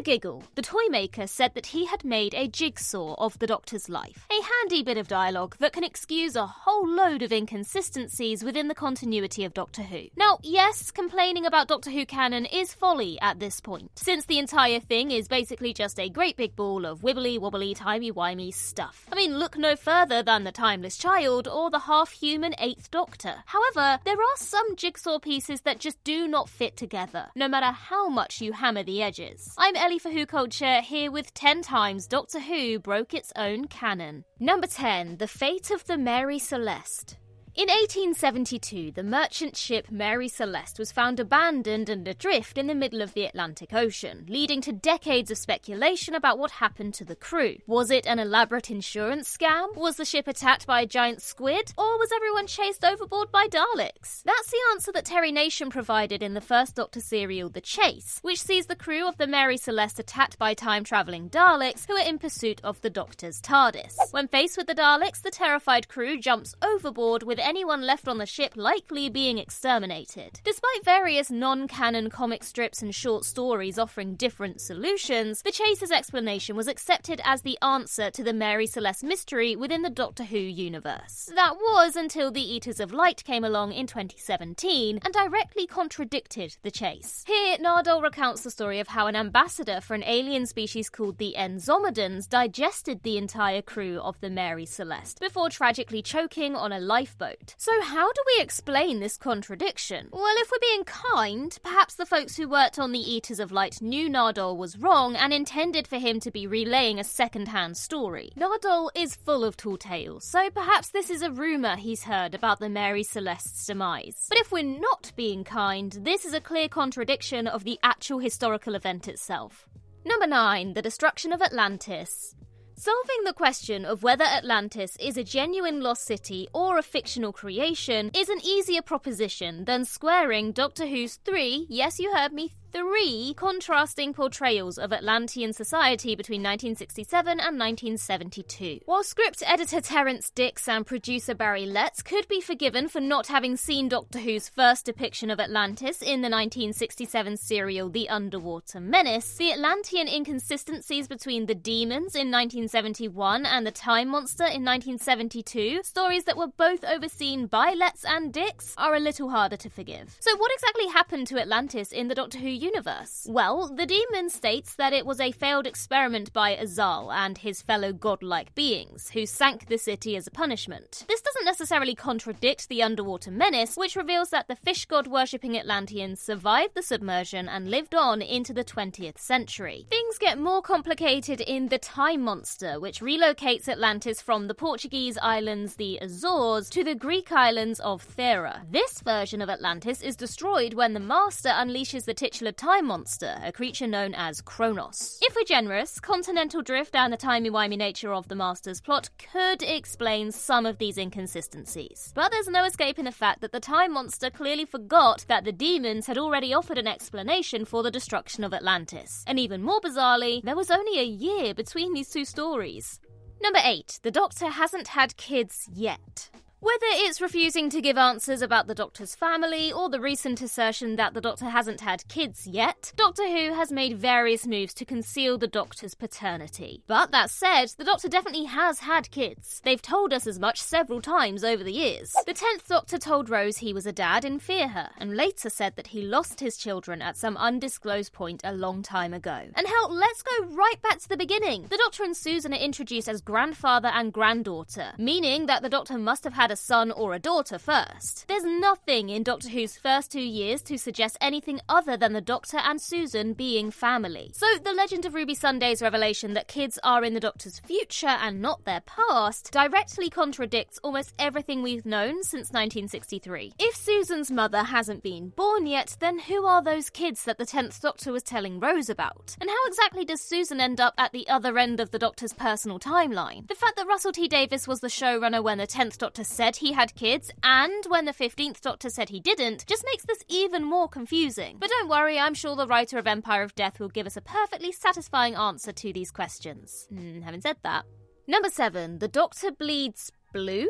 a giggle, the toy maker said that he had made a jigsaw of the Doctor's life. A handy bit of dialogue that can excuse a whole load of inconsistencies within the continuity of Doctor Who. Now, yes, complaining about Doctor Who canon is folly at this point, since the entire thing is basically just a great big ball of wibbly-wobbly, timey-wimey stuff. I mean, look no further than the Timeless Child or the half-human 8th Doctor. However, there are some jigsaw pieces that just do not fit together, no matter how much you hammer the edges. I'm Ellie for Who Culture, here with 10 times Doctor Who broke its own canon. Number 10. The Fate of the Mary Celeste. In 1872, the merchant ship Mary Celeste was found abandoned and adrift in the middle of the Atlantic Ocean, leading to decades of speculation about what happened to the crew. Was it an elaborate insurance scam? Was the ship attacked by a giant squid? Or was everyone chased overboard by Daleks? That's the answer that Terry Nation provided in the first Doctor serial The Chase, which sees the crew of the Mary Celeste attacked by time-travelling Daleks who are in pursuit of the Doctor's Tardis. When faced with the Daleks, the terrified crew jumps overboard, with anyone left on the ship likely being exterminated. Despite various non-canon comic strips and short stories offering different solutions, The Chase's explanation was accepted as the answer to the Mary Celeste mystery within the Doctor Who universe. That was until the Eaters of Light came along in 2017 and directly contradicted The Chase. Here, Nardole recounts the story of how an ambassador for an alien species called the Enzomedans digested the entire crew of the Mary Celeste before tragically choking on a lifeboat. So how do we explain this contradiction? Well, if we're being kind, perhaps the folks who worked on the Eaters of Light knew Nardole was wrong and intended for him to be relaying a second-hand story. Nardole is full of tall tales, so perhaps this is a rumour he's heard about the Mary Celeste's demise. But if we're not being kind, this is a clear contradiction of the actual historical event itself. Number 9. The Destruction of Atlantis. Solving the question of whether Atlantis is a genuine lost city or a fictional creation is an easier proposition than squaring Doctor Who's 3, yes you heard me, 3 contrasting portrayals of Atlantean society between 1967 and 1972. While script editor Terence Dix and producer Barry Letts could be forgiven for not having seen Doctor Who's first depiction of Atlantis in the 1967 serial The Underwater Menace, the Atlantean inconsistencies between the demons in 1971 and the Time Monster in 1972, stories that were both overseen by Letts and Dix, are a little harder to forgive. So what exactly happened to Atlantis in the Doctor Who universe? Well, the demon states that it was a failed experiment by Azal and his fellow godlike beings, who sank the city as a punishment. This doesn't necessarily contradict the Underwater Menace, which reveals that the fish god-worshipping Atlanteans survived the submersion and lived on into the 20th century. Things get more complicated in the Time Monster, which relocates Atlantis from the Portuguese islands the Azores to the Greek islands of Thera. This version of Atlantis is destroyed when the Master unleashes the titular Time Monster, a creature known as Kronos. If we're generous, continental drift and the timey-wimey nature of the Master's plot could explain some of these inconsistencies. But there's no escaping the fact that the Time Monster clearly forgot that the demons had already offered an explanation for the destruction of Atlantis. And even more bizarrely, there was only a year between these two stories. Number 8. The Doctor hasn't had kids yet. Whether it's refusing to give answers about the Doctor's family or the recent assertion that the Doctor hasn't had kids yet, Doctor Who has made various moves to conceal the Doctor's paternity. But that said, the Doctor definitely has had kids. They've told us as much several times over the years. The 10th Doctor told Rose he was a dad in Fear Her, and later said that he lost his children at some undisclosed point a long time ago. And hell, let's go right back to the beginning. The Doctor and Susan are introduced as grandfather and granddaughter, meaning that the Doctor must have had a son or a daughter first. There's nothing in Doctor Who's first 2 years to suggest anything other than the Doctor and Susan being family. So the Legend of Ruby Sunday's revelation that kids are in the Doctor's future and not their past directly contradicts almost everything we've known since 1963. If Susan's mother hasn't been born yet, then who are those kids that the 10th Doctor was telling Rose about? And how exactly does Susan end up at the other end of the Doctor's personal timeline? The fact that Russell T Davies was the showrunner when the 10th Doctor said he had kids, and when the 15th Doctor said he didn't, just makes this even more confusing. But don't worry, I'm sure the writer of Empire of Death will give us a perfectly satisfying answer to these questions. Having said that. Number 7. The Doctor bleeds blue?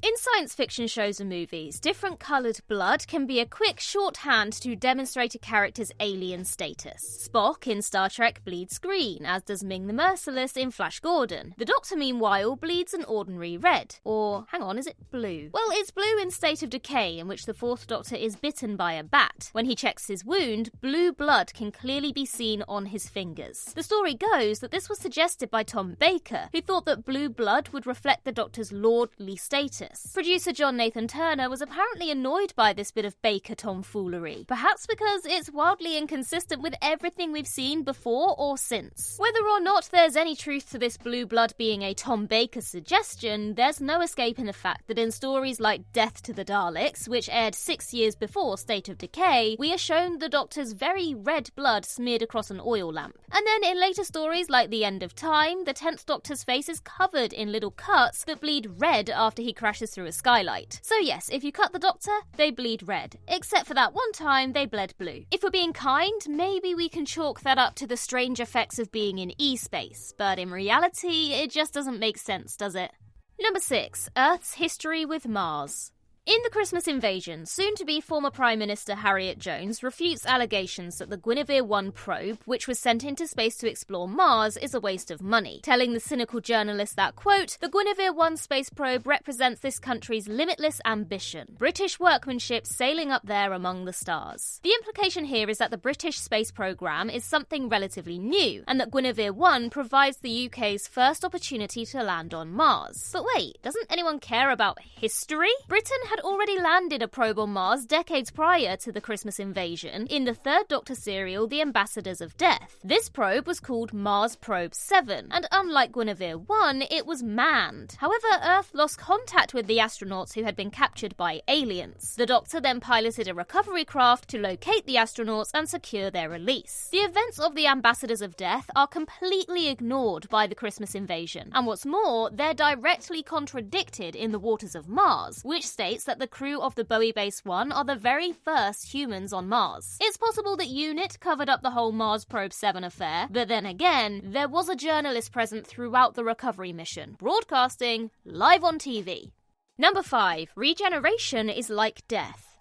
In science fiction shows and movies, different coloured blood can be a quick shorthand to demonstrate a character's alien status. Spock in Star Trek bleeds green, as does Ming the Merciless in Flash Gordon. The Doctor, meanwhile, bleeds an ordinary red. Or, hang on, is it blue? Well, it's blue in State of Decay, in which the Fourth Doctor is bitten by a bat. When he checks his wound, blue blood can clearly be seen on his fingers. The story goes that this was suggested by Tom Baker, who thought that blue blood would reflect the Doctor's lordly status. Producer John Nathan Turner was apparently annoyed by this bit of Baker tomfoolery, perhaps because it's wildly inconsistent with everything we've seen before or since. Whether or not there's any truth to this blue blood being a Tom Baker suggestion, there's no escaping the fact that in stories like Death to the Daleks, which aired 6 years before State of Decay, we are shown the Doctor's very red blood smeared across an oil lamp. And then in later stories like The End of Time, the 10th Doctor's face is covered in little cuts that bleed red after he crashes through a skylight. So yes, if you cut the Doctor, they bleed red. Except for that one time, they bled blue. If we're being kind, maybe we can chalk that up to the strange effects of being in E-space, but in reality, it just doesn't make sense, does it? Number 6. Earth's history with Mars. In The Christmas Invasion, soon-to-be former Prime Minister Harriet Jones refutes allegations that the Guinevere 1 probe, which was sent into space to explore Mars, is a waste of money, telling the cynical journalist that, quote, "The Guinevere 1 space probe represents this country's limitless ambition. British workmanship sailing up there among the stars." The implication here is that the British space programme is something relatively new, and that Guinevere 1 provides the UK's first opportunity to land on Mars. But wait, doesn't anyone care about history? Britain had already landed a probe on Mars decades prior to the Christmas Invasion in the third Doctor serial, The Ambassadors of Death. This probe was called Mars Probe 7, and unlike Guinevere 1, it was manned. However, Earth lost contact with the astronauts who had been captured by aliens. The Doctor then piloted a recovery craft to locate the astronauts and secure their release. The events of The Ambassadors of Death are completely ignored by the Christmas Invasion, and what's more, they're directly contradicted in The Waters of Mars, which states that the crew of the Bowie Base 1 are the very first humans on Mars. It's possible that UNIT covered up the whole Mars Probe 7 affair, but then again, there was a journalist present throughout the recovery mission, broadcasting live on TV. Number 5. Regeneration is like death.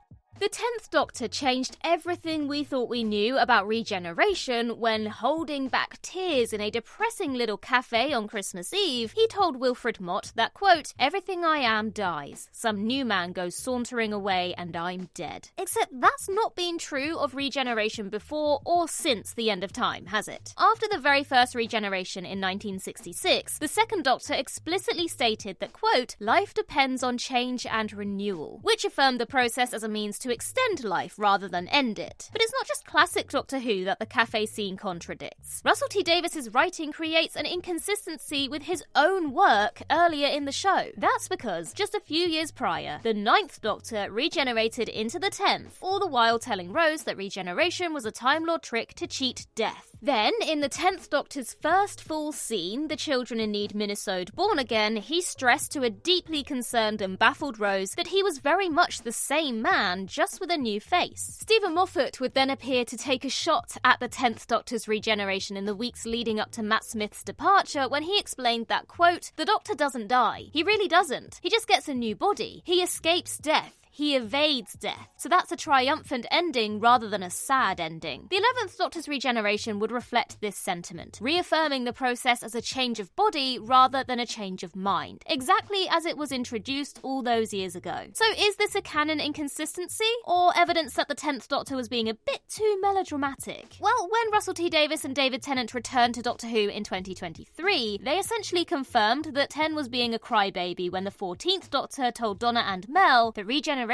The 10th Doctor changed everything we thought we knew about regeneration when, holding back tears in a depressing little cafe on Christmas Eve, he told Wilfred Mott that, quote, "Everything I am dies. Some new man goes sauntering away and I'm dead." Except that's not been true of regeneration before or since the end of time, has it? After the very first regeneration in 1966, the 2nd Doctor explicitly stated that, quote, "Life depends on change and renewal," which affirmed the process as a means to extend life rather than end it. But it's not just classic Doctor Who that the cafe scene contradicts. Russell T Davies's writing creates an inconsistency with his own work earlier in the show. That's because, just a few years prior, the 9th Doctor regenerated into the 10th, all the while telling Rose that regeneration was a Time Lord trick to cheat death. Then, in the 10th Doctor's first full scene, The Children in Need Minnesota Born Again, he stressed to a deeply concerned and baffled Rose that he was very much the same man, just with a new face. Stephen Moffat would then appear to take a shot at the 10th Doctor's regeneration in the weeks leading up to Matt Smith's departure when he explained that, quote, "The Doctor doesn't die. He really doesn't. He just gets a new body. He escapes death. He evades death. So that's a triumphant ending rather than a sad ending." The 11th Doctor's regeneration would reflect this sentiment, reaffirming the process as a change of body rather than a change of mind, exactly as it was introduced all those years ago. So is this a canon inconsistency, or evidence that the 10th Doctor was being a bit too melodramatic? Well, when Russell T Davies and David Tennant returned to Doctor Who in 2023, they essentially confirmed that Ten was being a crybaby when the 14th Doctor told Donna and Mel that regeneration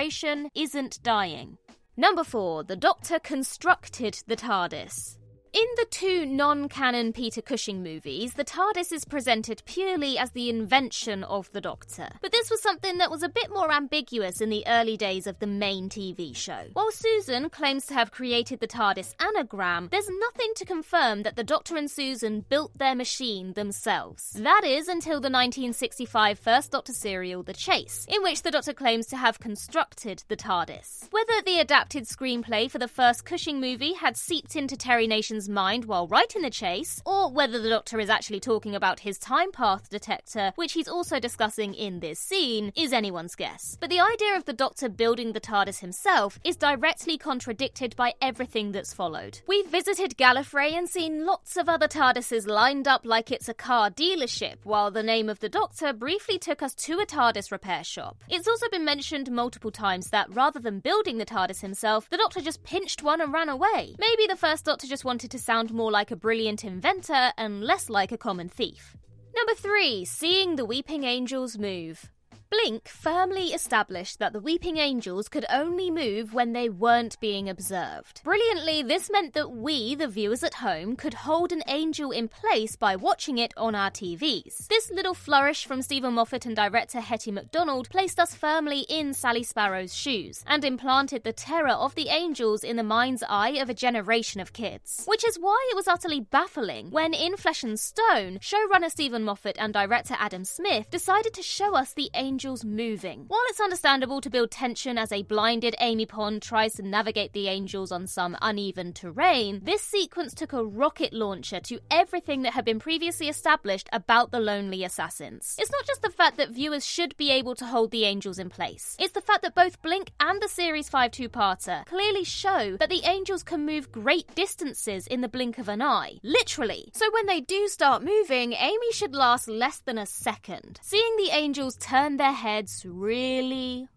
isn't dying. Number 4. The Doctor constructed the Tardis. In the 2 non-canon Peter Cushing movies, the Tardis is presented purely as the invention of the Doctor. But this was something that was a bit more ambiguous in the early days of the main TV show. While Susan claims to have created the Tardis anagram, there's nothing to confirm that the Doctor and Susan built their machine themselves. That is until the 1965 First Doctor serial The Chase, in which the Doctor claims to have constructed the Tardis. Whether the adapted screenplay for the first Cushing movie had seeped into Terry Nation's Captain's mind while writing the chase, or whether the Doctor is actually talking about his time path detector, which he's also discussing in this scene, is anyone's guess. But the idea of the Doctor building the TARDIS himself is directly contradicted by everything that's followed. We've visited Gallifrey and seen lots of other TARDISes lined up like it's a car dealership, while the name of the Doctor briefly took us to a TARDIS repair shop. It's also been mentioned multiple times that rather than building the TARDIS himself, the Doctor just pinched one and ran away. Maybe the first Doctor just wanted to sound more like a brilliant inventor and less like a common thief. Number 3. Seeing the Weeping Angels move. Blink firmly established that the Weeping Angels could only move when they weren't being observed. Brilliantly, this meant that we, the viewers at home, could hold an angel in place by watching it on our TVs. This little flourish from Stephen Moffat and director Hetty MacDonald placed us firmly in Sally Sparrow's shoes, and implanted the terror of the angels in the mind's eye of a generation of kids. Which is why it was utterly baffling when, in Flesh and Stone, showrunner Stephen Moffat and director Adam Smith decided to show us the angels moving. While it's understandable to build tension as a blinded Amy Pond tries to navigate the angels on some uneven terrain, this sequence took a rocket launcher to everything that had been previously established about the lonely assassins. It's not just the fact that viewers should be able to hold the angels in place. It's the fact that both Blink and the Series 5 two-parter clearly show that the angels can move great distances in the blink of an eye. Literally. So when they do start moving, Amy should last less than a second. Seeing the angels turn their heads really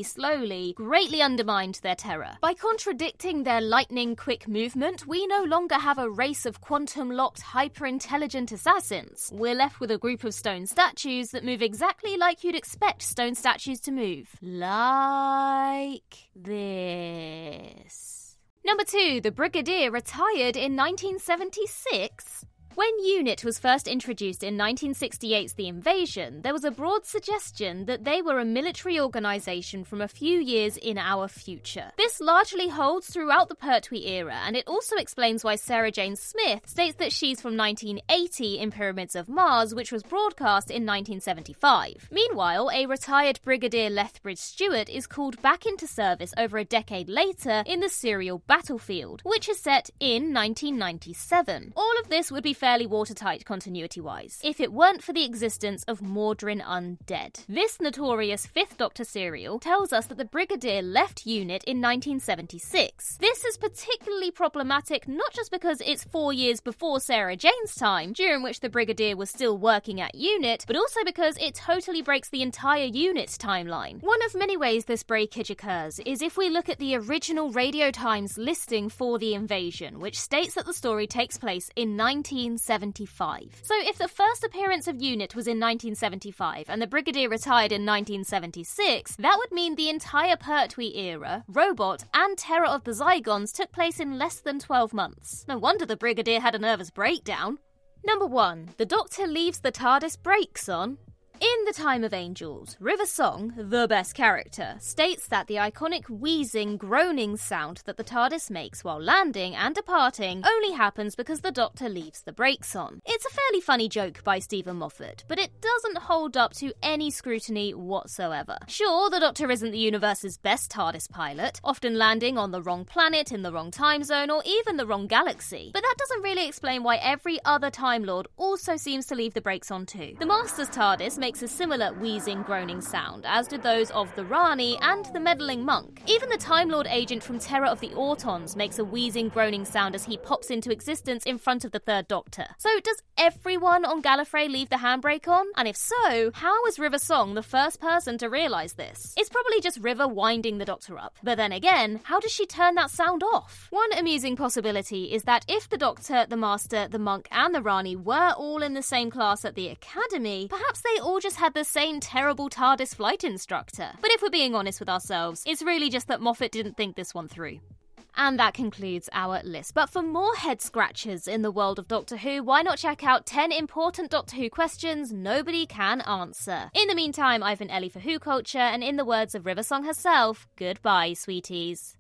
slowly greatly undermined their terror. By contradicting their lightning-quick movement, we no longer have a race of quantum-locked, hyper-intelligent assassins. We're left with a group of stone statues that move exactly like you'd expect stone statues to move. Like this. Number 2. The Brigadier retired in 1976. When UNIT was first introduced in 1968's The Invasion, there was a broad suggestion that they were a military organisation from a few years in our future. This largely holds throughout the Pertwee era, and it also explains why Sarah Jane Smith states that she's from 1980 in Pyramids of Mars, which was broadcast in 1975. Meanwhile, a retired Brigadier Lethbridge Stewart is called back into service over a decade later in the serial Battlefield, which is set in 1997. All of this would be fairly watertight continuity-wise, if it weren't for the existence of Mordrin Undead. This notorious 5th Doctor serial tells us that the Brigadier left UNIT in 1976. This is particularly problematic not just because it's 4 years before Sarah Jane's time, during which the Brigadier was still working at UNIT, but also because it totally breaks the entire UNIT timeline. One of many ways this breakage occurs is if we look at the original Radio Times listing for The Invasion, which states that the story takes place in 1975. So if the first appearance of UNIT was in 1975 and the Brigadier retired in 1976, that would mean the entire Pertwee era, Robot, and Terror of the Zygons took place in less than 12 months. No wonder the Brigadier had a nervous breakdown. Number 1. The Doctor leaves the TARDIS brakes on. In The Time of Angels, River Song, the best character, states that the iconic wheezing, groaning sound that the TARDIS makes while landing and departing only happens because the Doctor leaves the brakes on. It's a fairly funny joke by Stephen Moffat, but it doesn't hold up to any scrutiny whatsoever. Sure, the Doctor isn't the universe's best TARDIS pilot, often landing on the wrong planet, in the wrong time zone, or even the wrong galaxy, but that doesn't really explain why every other Time Lord also seems to leave the brakes on too. The Master's TARDIS makes a similar wheezing, groaning sound, as did those of the Rani and the meddling monk. Even the Time Lord agent from Terror of the Autons makes a wheezing, groaning sound as he pops into existence in front of the Third Doctor. So does everyone on Gallifrey leave the handbrake on? And if so, how is River Song the first person to realise this? It's probably just River winding the Doctor up. But then again, how does she turn that sound off? One amusing possibility is that if the Doctor, the Master, the monk and the Rani were all in the same class at the Academy, perhaps they all just had the same terrible TARDIS flight instructor. But if we're being honest with ourselves, it's really just that Moffat didn't think this one through. And that concludes our list. But for more head scratchers in the world of Doctor Who, why not check out 10 important Doctor Who questions nobody can answer. In the meantime, I've been Ellie for Who Culture, and in the words of River Song herself, goodbye, sweeties.